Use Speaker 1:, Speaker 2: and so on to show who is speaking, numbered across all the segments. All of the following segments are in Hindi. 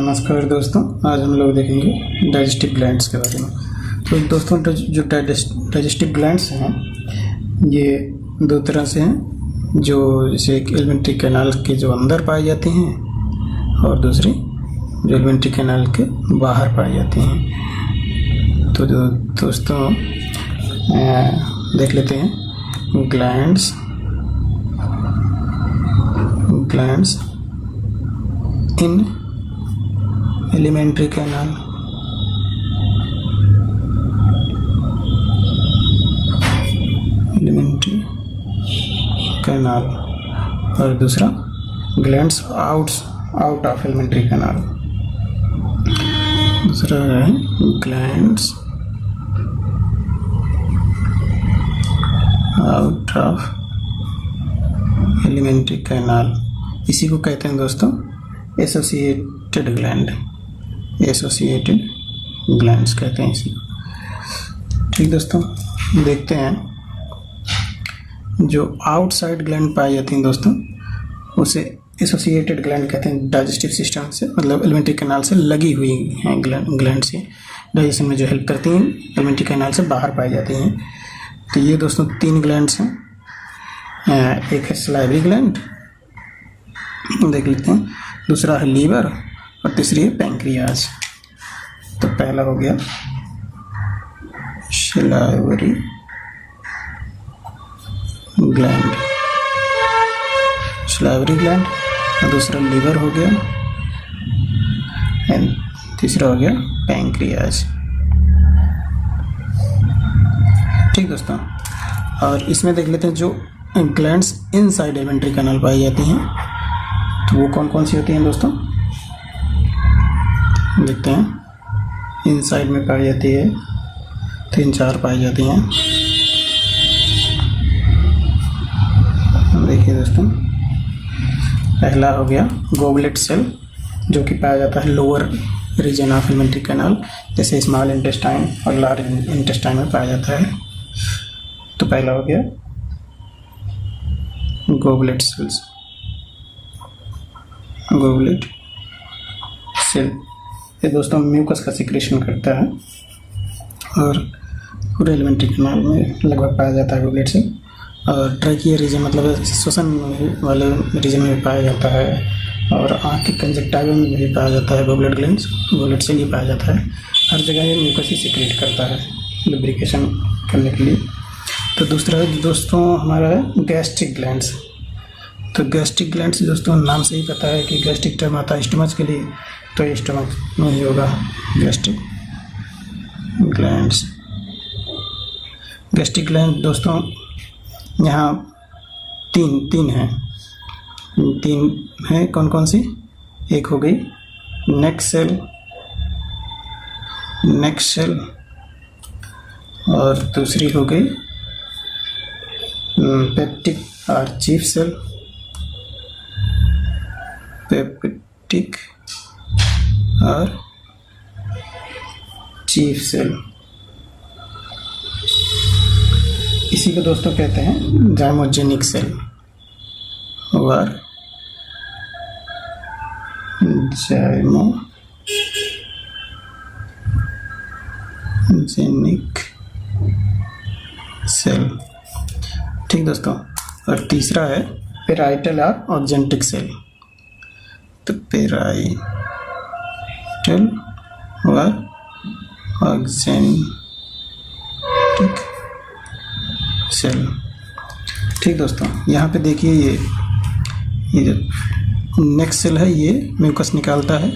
Speaker 1: नमस्कार दोस्तों, आज हम लोग देखेंगे डाइजेस्टिव ग्लैंड्स के बारे में। तो दोस्तों, जो डाइजेस्टिव ग्लैंड्स हैं ये दो तरह से हैं, जो जैसे एक एलिमेंट्री कैनाल के जो अंदर पाई जाती हैं और दूसरी जो एलिमेंट्री कैनाल के बाहर पाई जाती हैं। तो जो दोस्तों देख लेते हैं ग्लैंड्स इन एलिमेंट्री कैनाल। और दूसरा glands out of alimentary canal. दूसरा है glands out of alimentary canal. इसी को कहते हैं दोस्तों एसोसिएटेड ग्लैंड्स कहते हैं इसी को। ठीक दोस्तों, देखते हैं जो आउटसाइड ग्लैंड पाई जाती हैं दोस्तों उसे एसोसिएटेड ग्लैंड कहते हैं। डाइजेस्टिव सिस्टम से मतलब एलिमेंट्री कैनाल से लगी हुई हैं ग्लैंड से डाइजेशन में जो हेल्प करती हैं, एलिमेंट्री कैनाल से बाहर पाई जाती हैं। तो ये दोस्तों तीन ग्लैंड्स हैं। एक है सलाइवरी ग्लैंड, देख लेते हैं, दूसरा है लीवर और तीसरी है पैंक्रियाज। तो पहला हो गया सलाइवरी ग्लैंड और दूसरा लीवर हो गया एंड तीसरा हो गया पैंक्रियाज। ठीक दोस्तों, और इसमें देख लेते हैं जो ग्लैंड्स इनसाइड एलिमेंट्री कैनाल पाई जाती हैं तो वो कौन कौन सी होती हैं दोस्तों, देखते हैं। इनसाइड में पाई जाती है 3-4 पाई जाती हैं। देखिए दोस्तों, पहला हो गया गोबलेट सेल जो कि पाया जाता है lower region of alimentary canal, जैसे स्मॉल इंटेस्टाइन और लार्ज इंटेस्टाइन में पाया जाता है। तो पहला हो गया गोबलेट सेल। ये दोस्तों म्यूकस का सिक्रेशन करता है और पूरे एलिमेंट्री कैनाल में लगभग पाया जाता है गोबलेट सेल। और ट्रैकिया रीजन मतलब श्वसन वाले रीजन में भी पाया जाता है और आँख के कंजक्टाइवा में भी पाया जाता है। गोबलेट सेल ही पाया जाता है। हर जगह ये म्यूकस ही सिक्रेट करता है लुब्रिकेशन करने के लिए। तो दूसरा दोस्तों हमारा है गैस्ट्रिक ग्लैंड्स। तो गैस्ट्रिक ग्लैंड्स दोस्तों नाम से ही पता है कि गैस्ट्रिक टर्म आता है स्टमच के लिए, तो ये स्टमच में ही होगा गैस्ट्रिक ग्लैंड। दोस्तों यहाँ तीन हैं। कौन कौन सी? एक हो गई नेक सेल और दूसरी हो गई पेप्टिक और चीफ सेल। पेप्टिक और चीफ सेल, इसी को दोस्तों कहते हैं जाइमोजेनिक सेल और जाइमोजेनिक सेल। ठीक दोस्तों, और तीसरा है पेराइटल और ऑक्जेंटिक सेल। तो पेराइटल और ऑक्जेंटिक सेल। ठीक दोस्तों, यहाँ पे देखिए ये जो नेक्स्ट सेल है ये म्यूकस निकालता है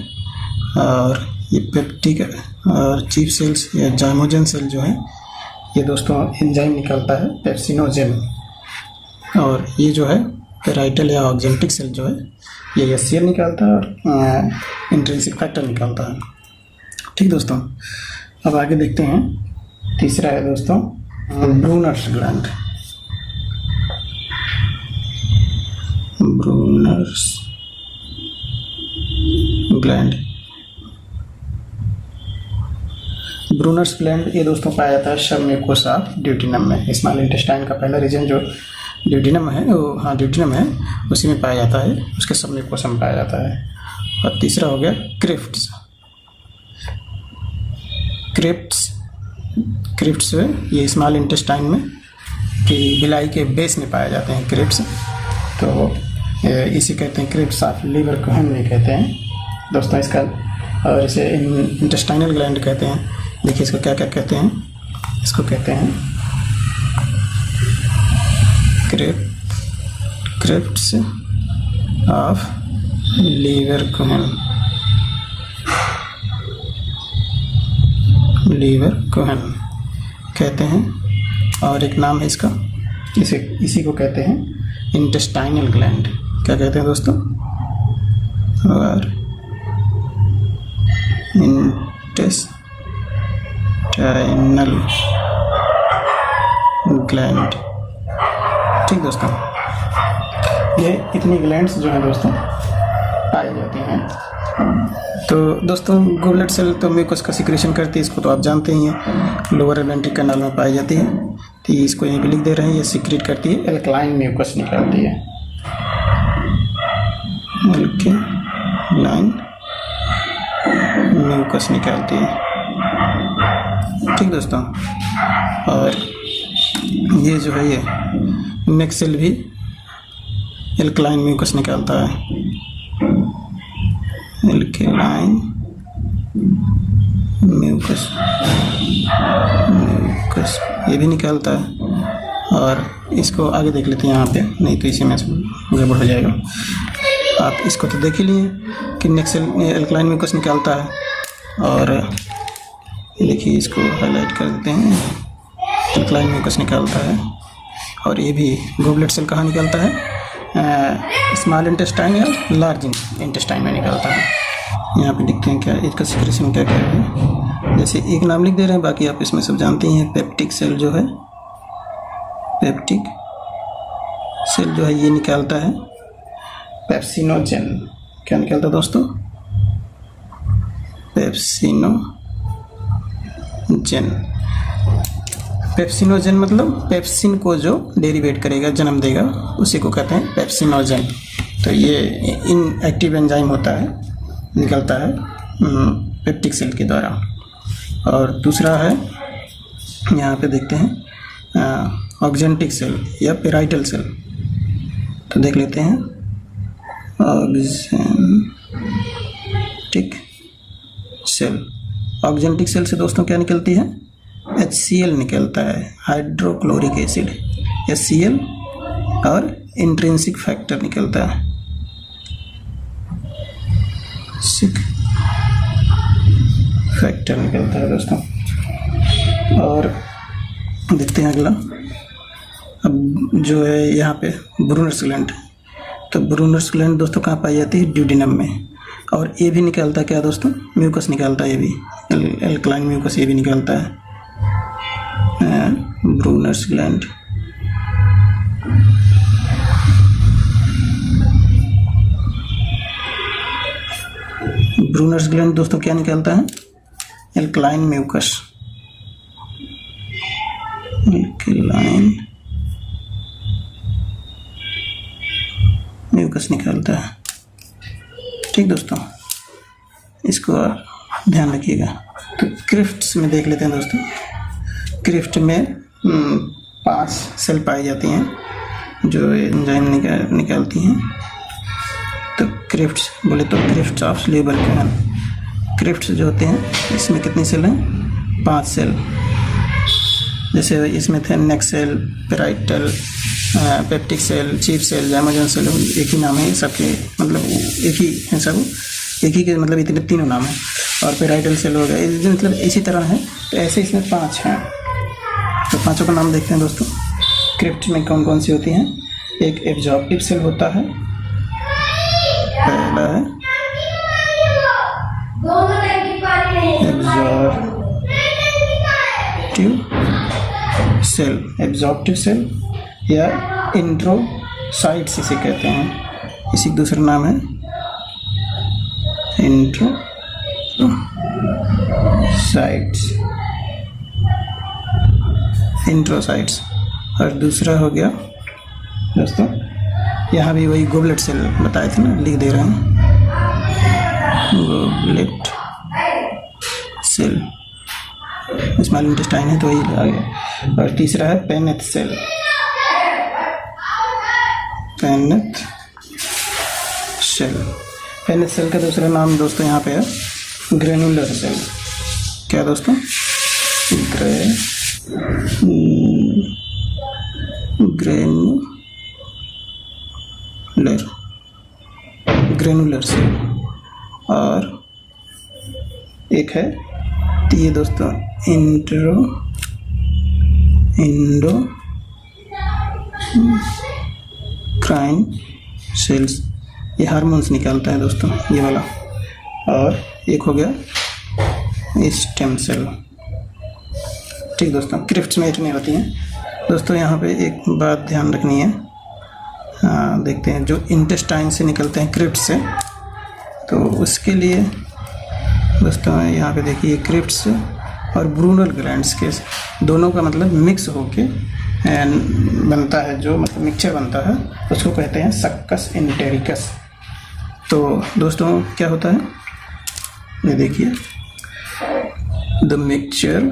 Speaker 1: और ये पेप्टिक और चीफ सेल्स या जाइमोजन सेल जो है ये दोस्तों एंजाइम निकालता है पेप्सिनोजेन। और ये जो है पेराइटल या ऑक्जेंटिक सेल जो है ये एचसीएल निकालता है और इंट्रिंसिक फैक्टर निकालता है। ठीक दोस्तों, अब आगे देखते हैं। तीसरा है दोस्तों ब्रूनर्स ग्लैंड। ब्रूनर्स ग्लैंड ये दोस्तों पाया जाता है सबम्यूकोसा ड्यूटेनम में। स्मॉल इंटेस्टाइन का पहला रीजन जो ड्यूटेनम है, वो ड्यूटेनम है, उसी में पाया जाता है, उसके सबम्यूकोसा में पाया जाता है। और तीसरा हो गया क्रिफ्ट्स। क्रिफ्ट्स ये स्मॉल इंटेस्टाइन में कि बिलाई के बेस में पाए जाते हैं क्रिफ्ट्स। तो इसे कहते हैं क्रिफ्ट्स ऑफ लीवर कोहेन भी कहते हैं दोस्तों इसका, और इसे इंटेस्टाइनल ग्लैंड कहते हैं। देखिए इसको क्या क्या कहते हैं, इसको कहते हैं crypts of Lieberkuhn, Lieberkuhn कहते हैं। और एक नाम है इसका, इसी को कहते हैं इंटेस्टाइनल ग्लैंड। क्या कहते हैं दोस्तों? और इंटेस्टाइनल ग्लैंड। ठीक दोस्तों, ये इतनी ग्लैंड्स जो हैं दोस्तों पाई जाती हैं। तो दोस्तों गोबलेट सेल तो म्यूकस का सिक्रेशन करती है, इसको तो आप जानते ही हैं, लोअर एलिमेंट्री कैनाल में पाई जाती है। तो इसको यहीं पे लिख दे रहे हैं, ये सीक्रेट करती है, एल्कलाइन म्यूकस निकालती है, एल्कलाइन म्यूकस निकालती है। ठीक दोस्तों, और ये जो है ये नेक्स्ट सेल भी एल्कलाइन म्यूकस निकालता है, एल्कलाइन म्यूकस ये भी निकालता है। और इसको आगे देख लेते हैं यहाँ पे, नहीं तो इसी में गड़बड़ हो जाएगा। आप इसको तो देख ही लिए कि नेक्स्ट एल्कलाइन म्यूकस निकालता है, और देखिए इसको हाईलाइट कर देते हैं, एल्कलाइन म्यूकस निकालता है। और ये भी गोबलेट सेल कहाँ निकालता है? स्मॉल इंटेस्टाइन या लार्ज इंटेस्टाइन में निकालता है। यहाँ पे देखते हैं क्या इसका सिक्रेशन क्या क्या है। जैसे एक नाम लिख दे रहे हैं, बाकी आप इसमें सब जानते ही हैं। पेप्टिक सेल जो है, पेप्टिक सेल जो है ये निकालता है पेप्सिनोजेन। क्या निकालता है दोस्तों? पेप्सिनोजेन। पेप्सिनोजेन मतलब पेप्सिन को जो डेरिवेट करेगा, जन्म देगा, उसी को कहते हैं पेप्सिनोजेन। तो ये इनएक्टिव एंजाइम होता है, निकलता है पेप्टिक सेल के द्वारा। और दूसरा है, यहाँ पे देखते हैं ऑक्जेंटिक सेल या पेराइटल सेल। तो देख लेते हैं ऑक्जेंटिक सेल। ऑक्जेंटिक सेल से दोस्तों क्या निकलती है? HCl निकलता है, हाइड्रोक्लोरिक एसिड, HCl, और इंट्रिंसिक फैक्टर निकलता है, फैक्टर निकलता है दोस्तों। और देखते हैं अगला, अब जो है यहाँ पे ब्रूनर्स ग्लैंड। तो ब्रूनर्स ग्लैंड दोस्तों कहाँ पाई जाती है? ड्यूडेनम में। और ये भी निकालता है क्या दोस्तों? म्यूकस निकालता है, ये भी एल्कलाइन म्यूकस ये भी निकालता है, ब्रूनर्स ग्लैंड। ब्रूनर्स ग्लैंड दोस्तों क्या निकालता है? एल्कलाइन म्यूकस, एल्कलाइन म्यूकस निकालता है। ठीक दोस्तों, इसको ध्यान रखिएगा। तो क्रिफ्ट्स में देख लेते हैं दोस्तों। क्रिफ्ट में 5 सेल पाई जाती हैं जो एंजाइम निकालती हैं। तो क्रिफ्ट्स बोले तो क्रिफ्ट्स ऑफ लीवर कोहेन। क्रिफ्ट्स जो होते हैं इसमें कितनी सेल हैं? 5 सेल। जैसे इसमें थे neck cell, parietal, peptic cell, chief cell, zymogen cell, एक ही नाम है सबके, मतलब एक ही है सब, एक ही के मतलब इतने तीनों नाम हैं। और पेराइटल सेल हो गया, मतलब इसी तरह है। तो ऐसे इसमें 5 हैं। तो पांचों का नाम देखते हैं दोस्तों। क्रिफ्ट में कौन कौन सी होती हैं? एक एब्जॉर्प्टिव सेल होता है, पहला है एब्जॉर्प्टिव सेल या इंट्रोसाइट्स इसे कहते हैं। इसी का दूसरा नाम है इंट्रोसाइट्स। और दूसरा हो गया दोस्तों, यहाँ भी वही गोबलेट सेल बताए थे ना, लिख दे रहे हैं, गॉबलेट सेल, स्मॉल इंटेस्टाइन है तो वही आ गया। और तीसरा है पेनेथ सेल, पेनेथ सेल। पेनेथ सेल का दूसरा नाम दोस्तों यहाँ पे है ग्रेनुलर सेल। क्या दोस्तों? Granular cell. और एक है ये दोस्तों एंडोक्राइन सेल्स, ये हार्मोन्स निकालता है दोस्तों ये वाला। और एक हो गया स्टेम सेल। ठीक दोस्तों, क्रिफ्ट्स में इतनी होती हैं दोस्तों। यहाँ पे एक बात ध्यान रखनी है, देखते हैं जो इंटेस्टाइन से निकलते हैं क्रिफ्ट से, तो उसके लिए दोस्तों यहाँ पे देखिए क्रिफ्ट्स और ब्रूनल ग्लैंड्स के दोनों का मतलब मिक्स होके बनता है, जो मतलब मिक्सचर बनता है उसको कहते हैं सक्कस इंटेरिकस। तो दोस्तों क्या होता है, ये देखिए the mixture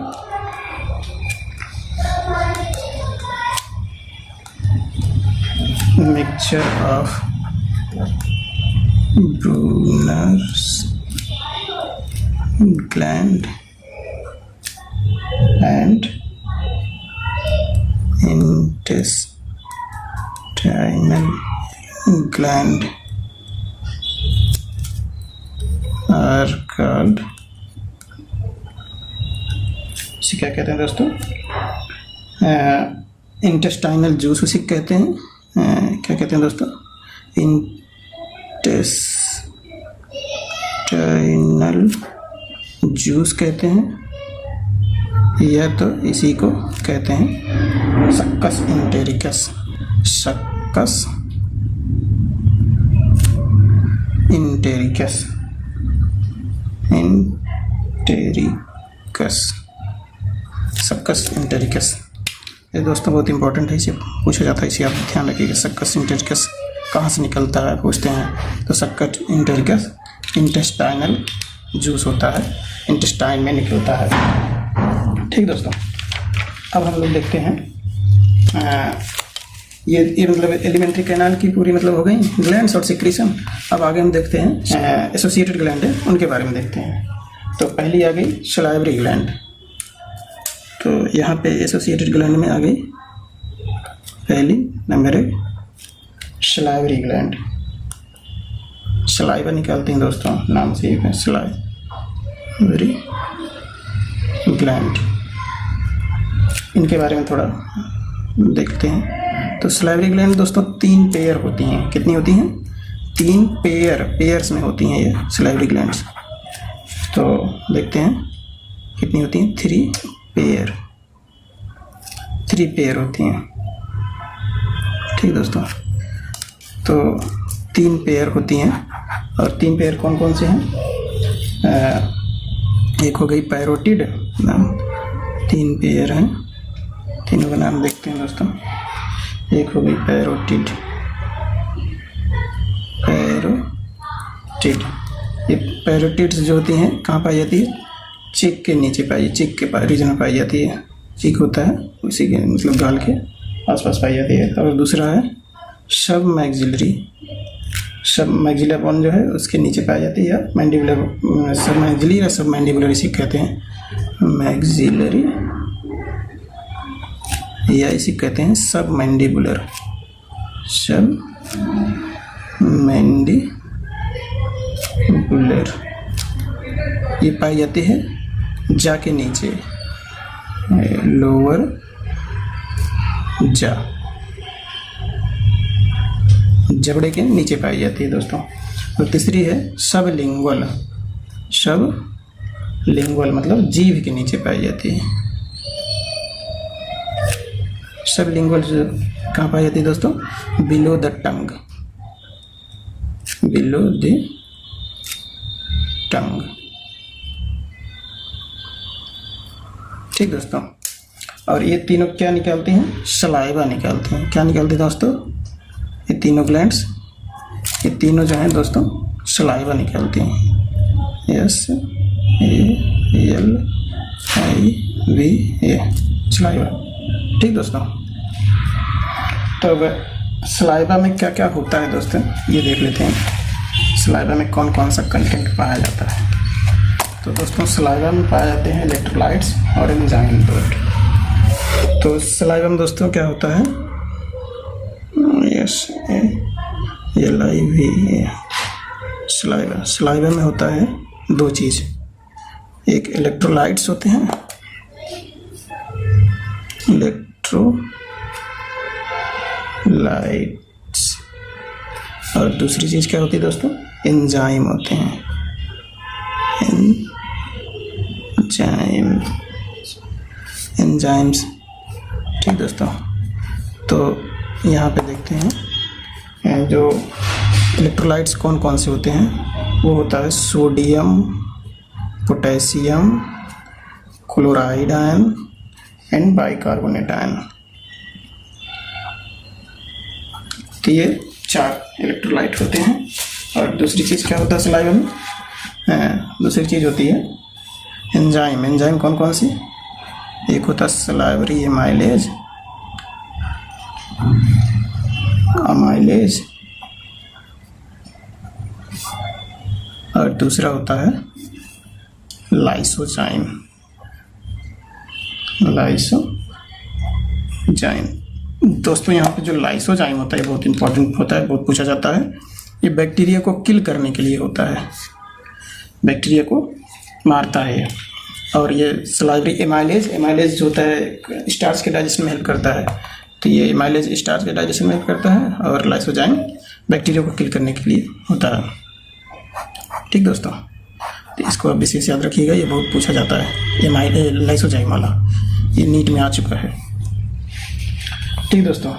Speaker 1: of Brunner's gland and intestinal gland are called, इसे क्या कहते हैं दोस्तों? इंटेस्टाइनल जूस उसे कहते हैं। क्या कहते हैं दोस्तों? इंटेस्टाइनल जूस कहते हैं, या तो इसी को कहते हैं सक्कस इंटेरिकस। Succus इंटेरिकस, succus इंटेरिकस। ये दोस्तों बहुत इंपॉर्टेंट है, इसे पूछा जाता है, इसे आप ध्यान रखिएगा। सक्कस इंटेरिकस कहाँ से निकलता है पूछते हैं, तो सक्कस इंटेरिकस इंटेस्टाइनल जूस होता है, इंटेस्टाइन में निकलता है। ठीक दोस्तों, अब हम लोग देखते हैं ये मतलब एलिमेंट्री कैनाल की पूरी मतलब हो गई ग्लैंड्स और सिक्रीशन। अब आगे हम देखते हैं एसोसिएटेड ग्लैंड है, उनके बारे में देखते हैं। तो पहली आ गई सलाइवरी ग्लैंड। तो यहाँ पे एसोसिएटेड ग्लैंड में आ गई पहली नंबर 1 सलाइवरी ग्लैंड। सलाइवा निकालते हैं दोस्तों, नाम से ही है सलाइवरी ग्लैंड। इनके बारे में थोड़ा देखते हैं। तो सलाइवरी ग्लैंड दोस्तों 3 पेयर होती हैं। कितनी होती हैं? 3 पेयर्स में होती हैं ये सलाइवरी ग्लैंड्स। तो देखते हैं कितनी होती हैं। 3 पेयर होती हैं। ठीक दोस्तों, तो 3 पेयर होती हैं। और 3 पेयर कौन कौन से हैं? एक हो गई पैरोटिड नाम, 3 पेयर हैं, तीनों का नाम देखते हैं दोस्तों। एक हो गई पैरोटिड। ये पैरोटिड्स जो होती हैं कहाँ पाई जाती है? चीक के नीचे पाई, चीक के रीजन में पाई जाती है। चीक होता है उसी के मतलब गाल के आसपास पाई जाती है। और दूसरा है सब मैक्सिला बोन जो है उसके नीचे पाई जाती है, या मैंडिबुलर, सब मैक्सिली या सब मैंडिबुलर इसी कहते हैं, मैक्सिलरी या इसी कहते हैं सब मैंडिबुलर, ये पाई जाती है जा के नीचे, लोअर जा, जबड़े के नीचे पाई जाती है दोस्तों। और तीसरी है सब लिंगुअल मतलब जीभ के नीचे पाई जाती है। सब लिंगुअल कहाँ पाई जाती है दोस्तों? Below the tongue. ठीक दोस्तों, और ये तीनों क्या निकालती हैं? सलाइवा निकालती हैं। क्या निकालती है दोस्तों? ये तीनों ग्लैंड्स, ये तीनों जो हैं दोस्तों सलाइवा निकालती हैं। सलाइवा। ठीक दोस्तों, तो अब सलाइवा में क्या क्या होता है दोस्तों ये देख लेते हैं। सलाइवा में कौन कौन सा कंटेंट पाया जाता है। तो दोस्तों सलाइवा में पाए जाते हैं इलेक्ट्रोलाइट्स और एंजाइम। तो सलाइवा में दोस्तों क्या होता है, सलाइवा में होता है दो चीज़, एक इलेक्ट्रोलाइट्स होते हैं, इलेक्ट्रोलाइट्स, और दूसरी चीज़ क्या होती है दोस्तों, एंजाइम होते हैं, एंजाइम्स। ठीक दोस्तों, तो यहाँ पे देखते हैं जो इलेक्ट्रोलाइट्स कौन कौन से होते हैं। वो होता है sodium, potassium, chloride ion and bicarbonate ion. तो ये 4 इलेक्ट्रोलाइट होते हैं। और दूसरी चीज़ क्या होता है सलाइवा में, दूसरी चीज़ होती है एंजाइम। एंजाइम कौन कौन सी, एक होता है सलाइवरी एमाइलेज, और दूसरा होता है लाइसोजाइम। दोस्तों यहाँ पे जो लाइसोजाइम होता है बहुत इंपॉर्टेंट होता है, बहुत पूछा जाता है। ये बैक्टीरिया को किल करने के लिए होता है, बैक्टीरिया को मारता है। और ये सलाइवरी एमाइलेज जो होता है स्टार्च के डाइजेशन में हेल्प करता है। तो ये एमाइलेज स्टार्च के डाइजेशन में हेल्प करता है और लाइसोजाइम बैक्टीरिया को किल करने के लिए होता है। ठीक दोस्तों, तो इसको आप विशेष याद रखिएगा, ये बहुत पूछा जाता है लाइसोजाइम वाला, ये नीट में आ चुका है। ठीक दोस्तों,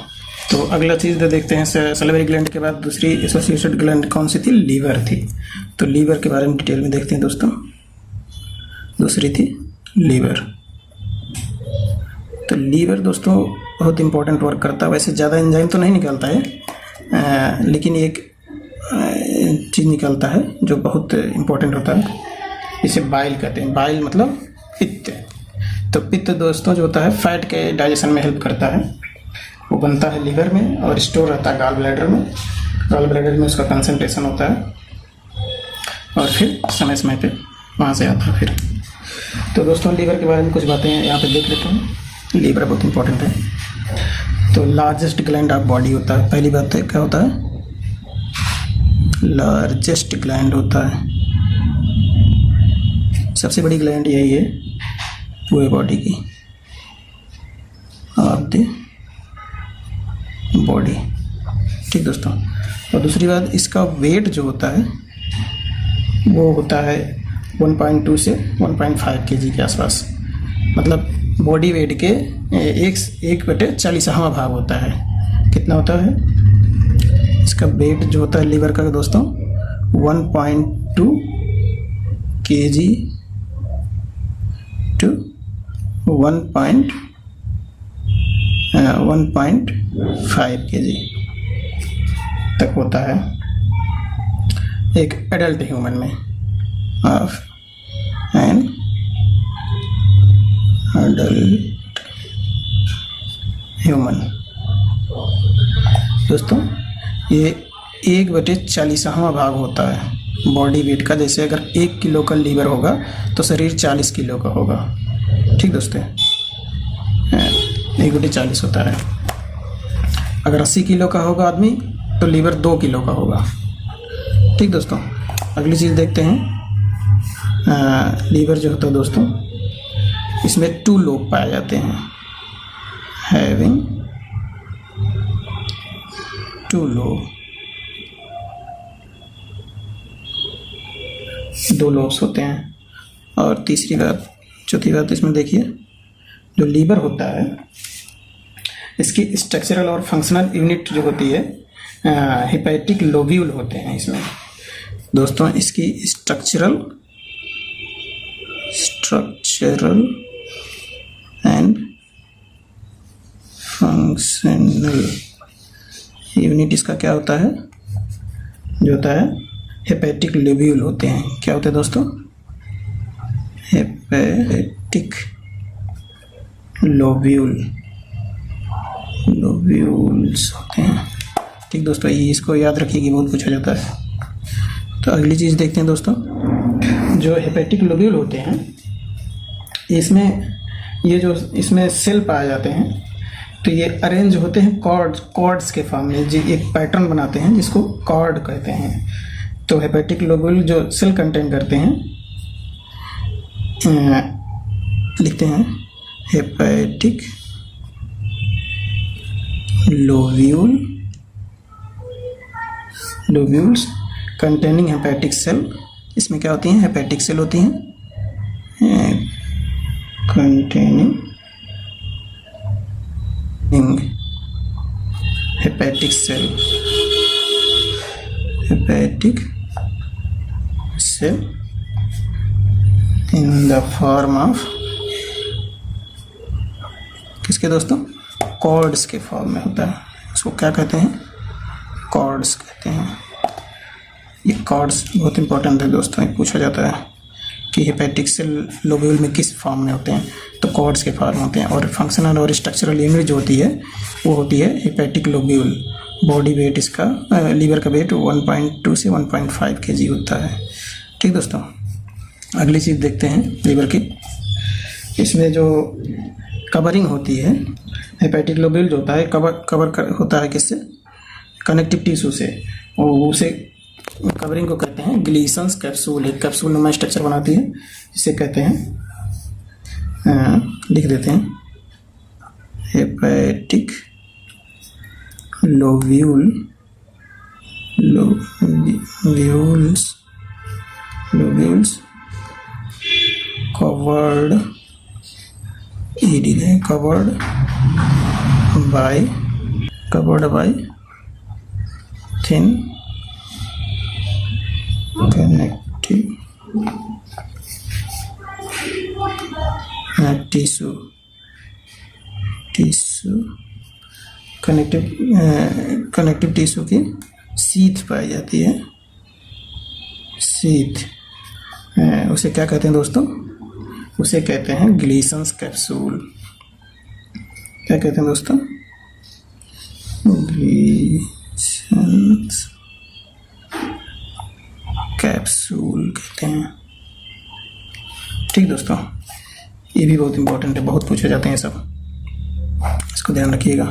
Speaker 1: तो अगला चीज़ देखते हैं सलाइवरी ग्लैंड के बाद दूसरी एसोसिएटेड ग्लैंड कौन सी थी, लीवर थी। तो लीवर के बारे में डिटेल में देखते हैं दोस्तों। दूसरी थी लीवर। तो लीवर दोस्तों बहुत इंपॉर्टेंट वर्क करता है। वैसे ज़्यादा एंजाइम तो नहीं निकालता है, लेकिन एक चीज़ निकालता है जो बहुत इंपॉर्टेंट होता है, इसे बाइल कहते हैं। बाइल मतलब पित्त। तो पित्त दोस्तों जो होता है फैट के डाइजेशन में हेल्प करता है। वो बनता है लीवर में और स्टोर रहता है गॉल ब्लैडर में। गॉल ब्लैडर में उसका कंसंट्रेशन होता है और फिर समय समय पे वहाँ से आता है फिर। तो दोस्तों लीवर के बारे में कुछ बातें यहाँ पे देख लेते हैं। लीवर बहुत इंपॉर्टेंट है। तो लार्जेस्ट ग्लैंड ऑफ बॉडी होता है। पहली बात है क्या होता है, लार्जेस्ट ग्लैंड होता है, सबसे बड़ी ग्लैंड यही है पूरे बॉडी की, ऑफ द बॉडी। ठीक दोस्तों, और दूसरी बात इसका वेट जो होता है वो होता है 1.2 से 1.5 kg के आसपास। मतलब बॉडी वेट के 1/40वां भाग होता है। कितना होता है इसका वेट जो होता है लीवर का दोस्तों, 1.2 kg to 1.5 kg तक होता है एक एडल्ट ह्यूमन में, ऑफ एन एडल्ट ह्यूमन। दोस्तों ये 1/40वां भाग होता है बॉडी वेट का। जैसे अगर 1 किलो का लीवर होगा तो शरीर 40 किलो का होगा। ठीक दोस्तों, 1/40 होता है। अगर 80 किलो का होगा आदमी तो लीवर 2 किलो का होगा। ठीक दोस्तों, अगली चीज़ देखते हैं। लीवर जो होता है दोस्तों, इसमें 2 लोब पाए जाते हैं, हैविंग 2 लोब, 2 लोब्स होते हैं। और तीसरी बात, चौथी बात इसमें देखिए, जो लीवर होता है इसकी स्ट्रक्चरल और फंक्शनल यूनिट जो होती है हेपेटिक लोब्यूल होते हैं इसमें। दोस्तों इसकी स्ट्रक्चरल एंड फंक्शनल यूनिट इसका क्या होता है, जो होता है हेपेटिक लोब्यूल होते हैं। क्या होते हैं दोस्तों, हेपेटिक लोब्यूल्स होते हैं। ठीक दोस्तों, ये इसको याद रखिए, बहुत पूछा जाता है। तो अगली चीज़ देखते हैं दोस्तों, जो हेपेटिक लोब्यूल होते हैं इसमें सेल पाए जाते हैं। तो ये अरेंज होते हैं कॉर्ड्स के फॉर्म में, जो एक पैटर्न बनाते हैं जिसको कॉर्ड कहते हैं। तो हेपेटिक लोब्यूल जो सेल कंटेन करते हैं, लिखते हैं hepatic lobules containing hepatic cell. इसमें क्या होती हैं? हेपेटिक सेल होती हैं containing hepatic cell in the form of किसके दोस्तों? कॉर्ड्स के फॉर्म में होता है। इसको क्या कहते हैं? कॉर्ड्स कहते हैं। ये कॉर्ड्स बहुत इंपॉर्टेंट है दोस्तों, पूछा जाता है कि हेपेटिक सेल लोब्यूल में किस फॉर्म में होते हैं। तो कॉर्ड्स के फॉर्म होते हैं। और फंक्शनल और स्ट्रक्चरल यूनिट जो होती है वो होती है हेपेटिक लोब्यूल। बॉडी वेट इसका, लीवर का वेट 1.2 से 1.5 kg होता है। ठीक दोस्तों, अगली चीज़ देखते हैं लीवर की। इसमें जो कवरिंग होती है, हेपेटिक लोब्यूल जो होता है होता है किससे? कनेक्टिव टिश्यू से। और उसे कवरिंग को कहते हैं ग्लीसन्स कैप्सूल। एक कैप्सूल नुमा स्ट्रक्चर बनाती है, इसे कहते हैं, लिख देते हैं hepatic lobules covered by thin connective tissue connective tissue की सीथ पाई जाती है। सीथ उसे क्या कहते हैं दोस्तों? उसे कहते हैं ग्लीसन्स कैप्सूल। क्या कहते हैं दोस्तों? ग्लीसन्स कैप्सूल कहते हैं। ठीक दोस्तों, ये भी बहुत इंपॉर्टेंट है, बहुत पूछे जाते हैं सब, इसको ध्यान रखिएगा।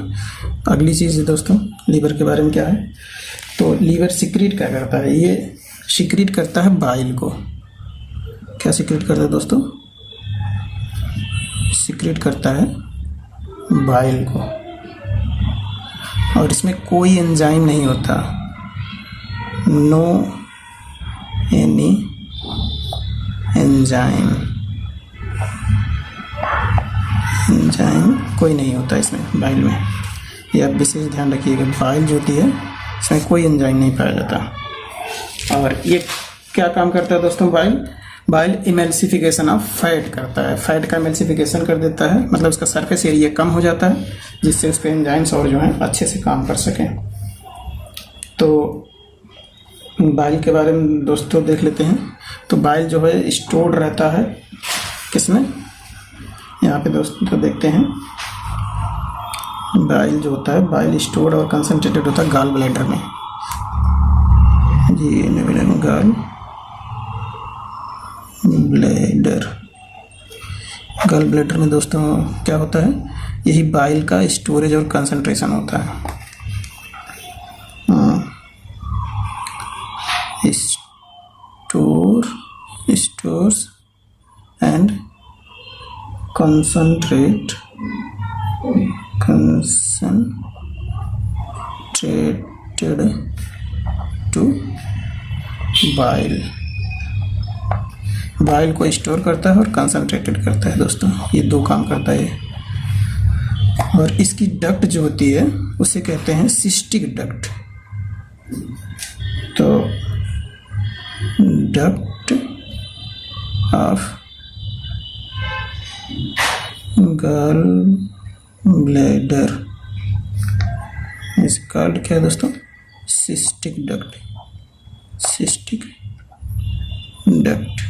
Speaker 1: अगली चीज़ है दोस्तों, लीवर के बारे में क्या है? तो लीवर सिक्रीट क्या करता है? ये सिक्रीट करता है बाइल को। क्या सिक्रीट करता है दोस्तों? सिक्रीट करता है बाइल को। और इसमें कोई एंजाइम नहीं होता, नो एनी एंजाइम कोई नहीं होता इसमें, बाइल में। ये आप विशेष ध्यान रखिएगा, बाइल जो होती है इसमें कोई एंजाइम नहीं पाया जाता। और ये क्या काम करता है दोस्तों? बाइल इमल्सिफिकेशन ऑफ फैट करता है। फैट का इमल्सिफिकेशन कर देता है, मतलब उसका सरफेस एरिया कम हो जाता है, जिससे उस पर एंजाइम्स और जो हैं अच्छे से काम कर सकें। तो बाइल के बारे में दोस्तों देख लेते हैं। तो बाइल जो है स्टोर्ड रहता है किसमें? यहाँ पे दोस्तों देखते हैं, बाइल जो होता है, बाइल स्टोर्ड और कंसंट्रेटेड होता है गॉल ब्लैडर में। जी गॉल ब्लैडर में दोस्तों क्या होता है? यही बाइल का स्टोरेज और कंसंट्रेशन होता है। Stores and concentrated to bile। Bile को स्टोर करता है और कंसंट्रेटेड करता है दोस्तों, ये दो काम करता है। और इसकी डक्ट जो होती है उसे कहते हैं सिस्टिक डक्ट। तो duct of gall bladder is called क्या है दोस्तों? Cystic duct.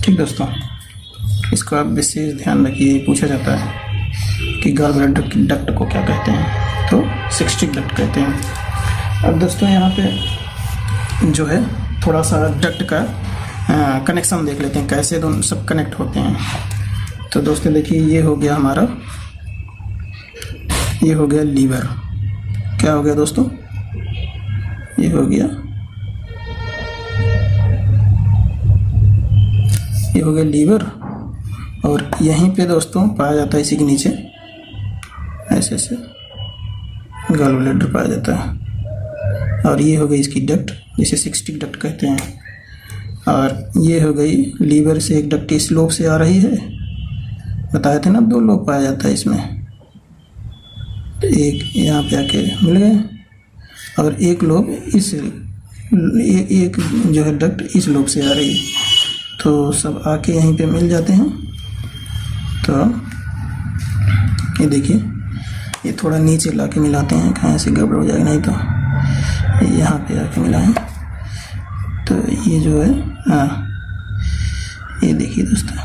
Speaker 1: ठीक दोस्तों, इसको आप विशेष ध्यान रखिए, पूछा जाता है कि गॉल ब्लैडर की डक्ट को क्या कहते हैं, तो सिस्टिक डक्ट कहते हैं। अब दोस्तों यहाँ पे जो है थोड़ा सा डक्ट का कनेक्शन देख लेते हैं, कैसे दोनों सब कनेक्ट होते हैं। तो दोस्तों देखिए, ये हो गया हमारा, ये हो गया लीवर। क्या हो गया दोस्तों, ये हो गया, ये हो गया लीवर। और यहीं पे दोस्तों पाया जाता है, इसी के नीचे ऐसे ऐसे गॉल ब्लैडर पाया जाता है। और ये हो गई इसकी डक्ट, जिसे सिस्टिक डक्ट कहते हैं। और ये हो गई लीवर से एक डक्ट इस लोब से आ रही है, बताए थे ना 2 लोब पाया जाता है इसमें, एक यहाँ पे आके मिल गए, और एक लोब इस एक जो है डक्ट इस लोब से आ रही है, तो सब आके यहीं पे मिल जाते हैं। तो ये देखिए, ये थोड़ा नीचे ला के मिलाते हैं, कहाँ से गड़बड़ हो जाएगा, नहीं तो यहाँ पे आके मिलाएं। तो ये जो है, हाँ ये देखिए दोस्तों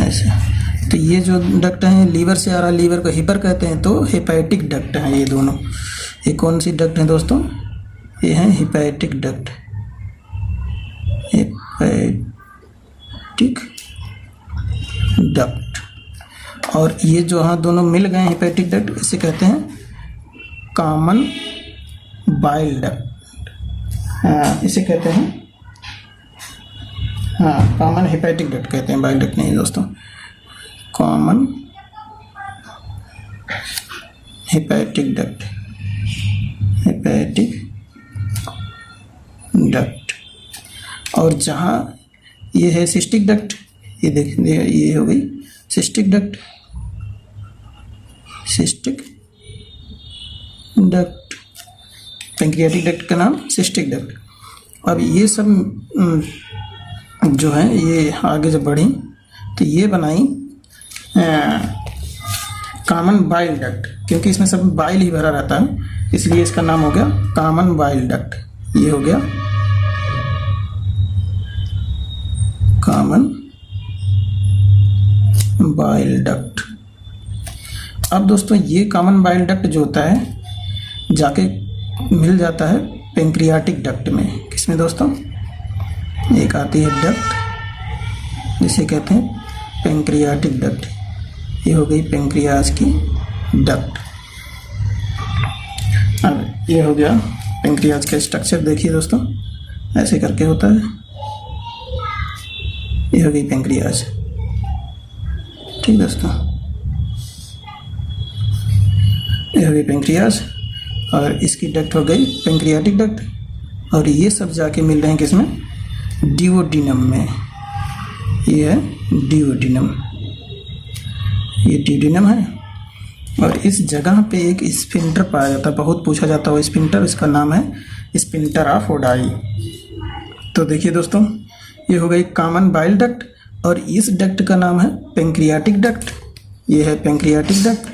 Speaker 1: ऐसे। तो ये जो डक्ट हैं लीवर से आ रहा है, लीवर को हिपर कहते हैं, तो हेपेटिक डक्ट हैं ये दोनों। ये कौन सी डक्ट हैं दोस्तों, ये हैं हेपेटिक डक्ट, हेपेटिक डक्ट। और ये जो हाँ दोनों मिल गए हेपेटिक डक्ट, इसे कहते हैं कॉमन बाइल डक्ट। हाँ इसे कहते हैं, हाँ कॉमन हेपेटिक डक्ट कहते हैं, बाइल डक्ट नहीं दोस्तों, common hepatic duct, hepatic duct. और जहाँ ये है सिस्टिक डक्ट, ये देख ये हो गई cystic duct, cystic duct, pancreatic duct का नाम सिस्टिक डक्ट। अब ये सब जो है ये आगे जब बढ़ी तो ये बनाई कॉमन बाइल डक्ट, क्योंकि इसमें सब बाइल ही भरा रहता है, इसलिए इसका नाम हो गया कॉमन बाइल डक्ट। ये हो गया कॉमन बाइल डक्ट। अब दोस्तों ये कॉमन बाइल डक्ट जो होता है जाके मिल जाता है पैंक्रियाटिक डक्ट में। किसमें दोस्तों, एक आती है डक्ट जिसे कहते हैं पैंक्रियाटिक डक्ट, ये हो गई पैंक्रियाज की डक्ट। अब ये हो गया पैंक्रियाज का स्ट्रक्चर, देखिए दोस्तों ऐसे करके होता है, ये हो गई पैंक्रियाज। ठीक दोस्तों, ये हो गई पैंक्रियाज, और इसकी डक्ट हो गई पैंक्रियाटिक डक्ट। और ये सब जाके मिल रहे हैं किसमें, डिओडिनम में। ये है डिओडिनम, ये डिओडिनम है। और इस जगह पे एक स्फिंक्टर पाया जाता है, बहुत पूछा जाता है वो स्फिंक्टर, इसका नाम है स्फिंक्टर ऑफ ओडाई। तो देखिए दोस्तों, ये हो गई कॉमन बाइल डक्ट, और इस डक्ट का नाम है पैंक्रियाटिक डक्ट। ये है पैंक्रियाटिक डक्ट,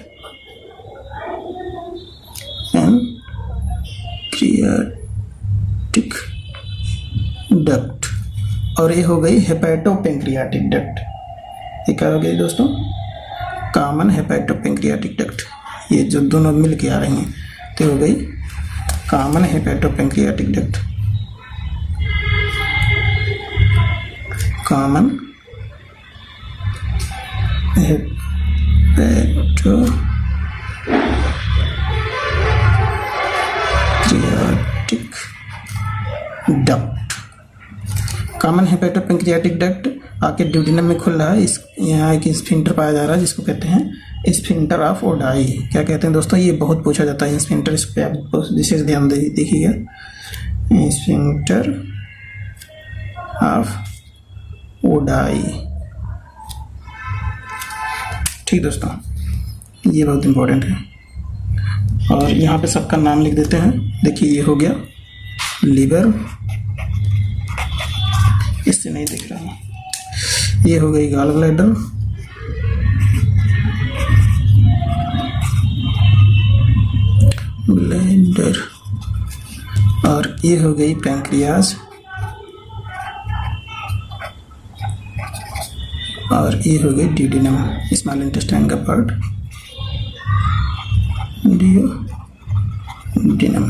Speaker 1: पैंक्रियाटिक डक्ट। और ये हो गई हेपेटोपैंक्रियाटिक डक्ट। ये क्या हो गई दोस्तों, कॉमन हेपेटोपैंक्रियाटिक डक्ट। ये जो दोनों मिल के आ रही हैं, तो हो गई common hepatopancreatic duct, common hepatopancreatic duct. Common hepatopancreatic duct आके डिओडिनम में खुल रहा है, इस यहाँ एक स्फिंक्टर पाया जा रहा है जिसको कहते हैं स्फिंक्टर ऑफ ओडाई। क्या कहते हैं दोस्तों, ये बहुत पूछा जाता है स्फिंक्टर, इस पर आप विशेष ध्यान देखिएगा, स्फिंक्टर ऑफ ओडाई। ठीक दोस्तों, ये बहुत इंपॉर्टेंट है। और यहाँ पे सबका नाम लिख देते हैं। देखिए ये हो गया लीवर, इससे नहीं दिख रहा, ये हो गई गॉल ब्लैडर, और ये हो गई पैंक्रियाज, और ये हो गई ड्यूडेनम, स्मॉल इंटेस्टाइन का पार्ट, ड्यूडेनम।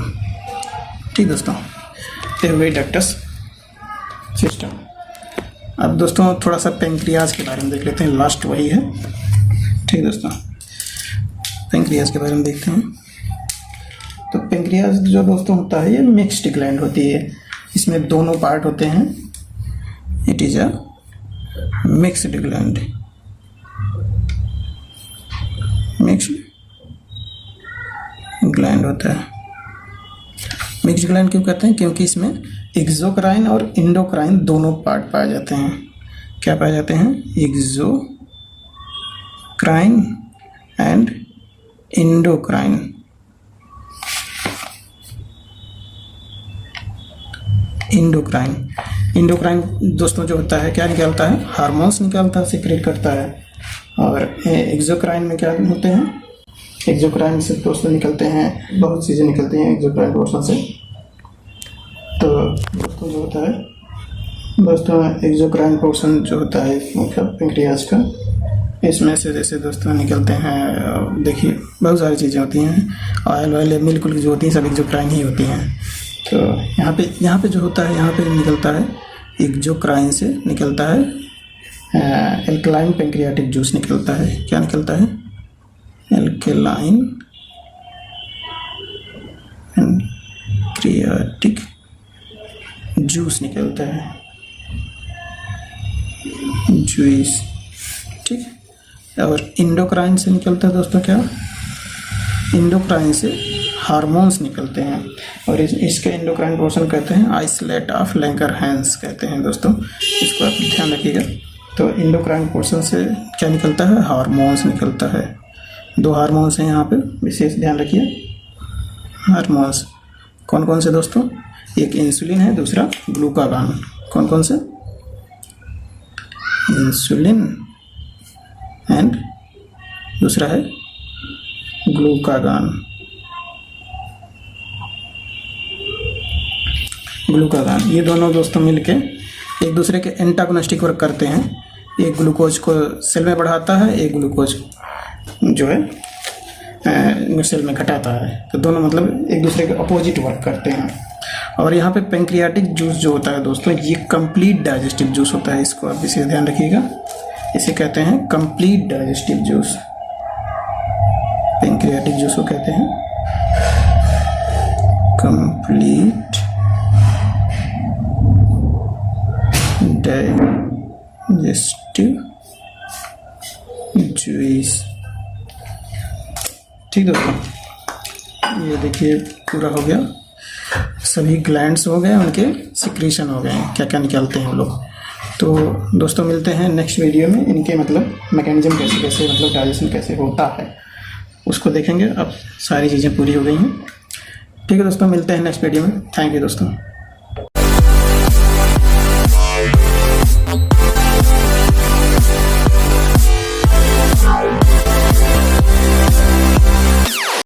Speaker 1: ठीक दोस्तों, ये हो गई डक्टस सिस्टम। अब दोस्तों थोड़ा सा पेंक्रियाज के बारे में देख लेते हैं, लास्ट वही है। ठीक दोस्तों, पेंक्रियाज के बारे में देखते हैं। तो पेंक्रियाज जो दोस्तों होता है, ये मिक्स्ड ग्लैंड होती है, इसमें दोनों पार्ट होते हैं। It is a mixed gland, mixed gland होता है। मिक्स्ड ग्लैंड क्यों कहते हैं? क्योंकि इसमें एक्सोक्राइन और इंडोक्राइन दोनों पार्ट पाए जाते हैं। क्या पाए जाते हैं? Exocrine and endocrine. इंडोक्राइन दोस्तों जो होता है, क्या निकालता है? हार्मोन्स निकालता है, सीक्रेट करता है। और एक्सोक्राइन में क्या होते हैं? एक्सोक्राइन से दोस्तों निकलते हैं, बहुत चीज़ें निकलती हैं एक्सोक्राइन पोर्शन से। तो दोस्तों जो होता है, दोस्तों एक्सोक्राइन पोर्शन जो होता है मतलब पेंक्रियाज का, इसमें से जैसे दोस्तों निकलते हैं, देखिए बहुत सारी चीज़ें होती हैं, ऑयल वायल मिल्क जो होती हैं सब एक्सोक्राइन ही होती हैं। तो यहाँ पे जो होता है, यहाँ पे निकलता है एक्सोक्राइन से निकलता है एल्कलाइन पेंक्रियाटिक जूस निकलता है। क्या निकलता है? एल्कलाइन पेंक्रियाटिक जूस निकलता है, जूस। ठीक, और इंडोक्राइन से निकलता है दोस्तों क्या? इंडोक्राइन से हार्मोन्स निकलते हैं, और इसके इंडोक्राइन पोर्शन कहते हैं आइसोलेट ऑफ लैंगरहैंस कहते हैं दोस्तों, इसको आप ध्यान रखिएगा। तो इंडोक्राइन पोर्शन से क्या निकलता है? हार्मोन्स निकलता है। दो हार्मोन्स हैं यहाँ पे, विशेष ध्यान रखिए। हार्मोन्स कौन कौन से दोस्तों? एक इंसुलिन है, दूसरा ग्लूकागॉन। कौन कौन से? इंसुलिन एंड दूसरा है ग्लूकागॉन। ये दोनों दोस्तों मिलके एक दूसरे के एंटागोनिस्टिक वर्क करते हैं। एक ग्लूकोज को सेल में बढ़ाता है, एक ग्लूकोज जो है सेल में घटाता है। तो दोनों मतलब एक दूसरे के अपोजिट वर्क करते हैं। और यहाँ पे पेंक्रियाटिक जूस जो होता है दोस्तों, ये कंप्लीट डाइजेस्टिव जूस होता है, इसको आप विशेष ध्यान रखिएगा। इसे कहते हैं complete digestive juice, pancreatic juice को कहते हैं कंप्लीट डाइजेस्टिव जूस। ठीक दोस्तों, ये देखिए पूरा हो गया, सभी ग्लैंड्स हो गए, उनके सिक्रीशन हो गए हैं, क्या क्या निकालते हैं हम लोग। तो दोस्तों मिलते हैं नेक्स्ट वीडियो में, इनके मतलब मैकेनिज्म कैसे कैसे मतलब डाइजेशन कैसे होता है उसको देखेंगे। अब सारी चीज़ें पूरी हो गई हैं। ठीक है दोस्तों, मिलते हैं नेक्स्ट वीडियो में। थैंक यू दोस्तों।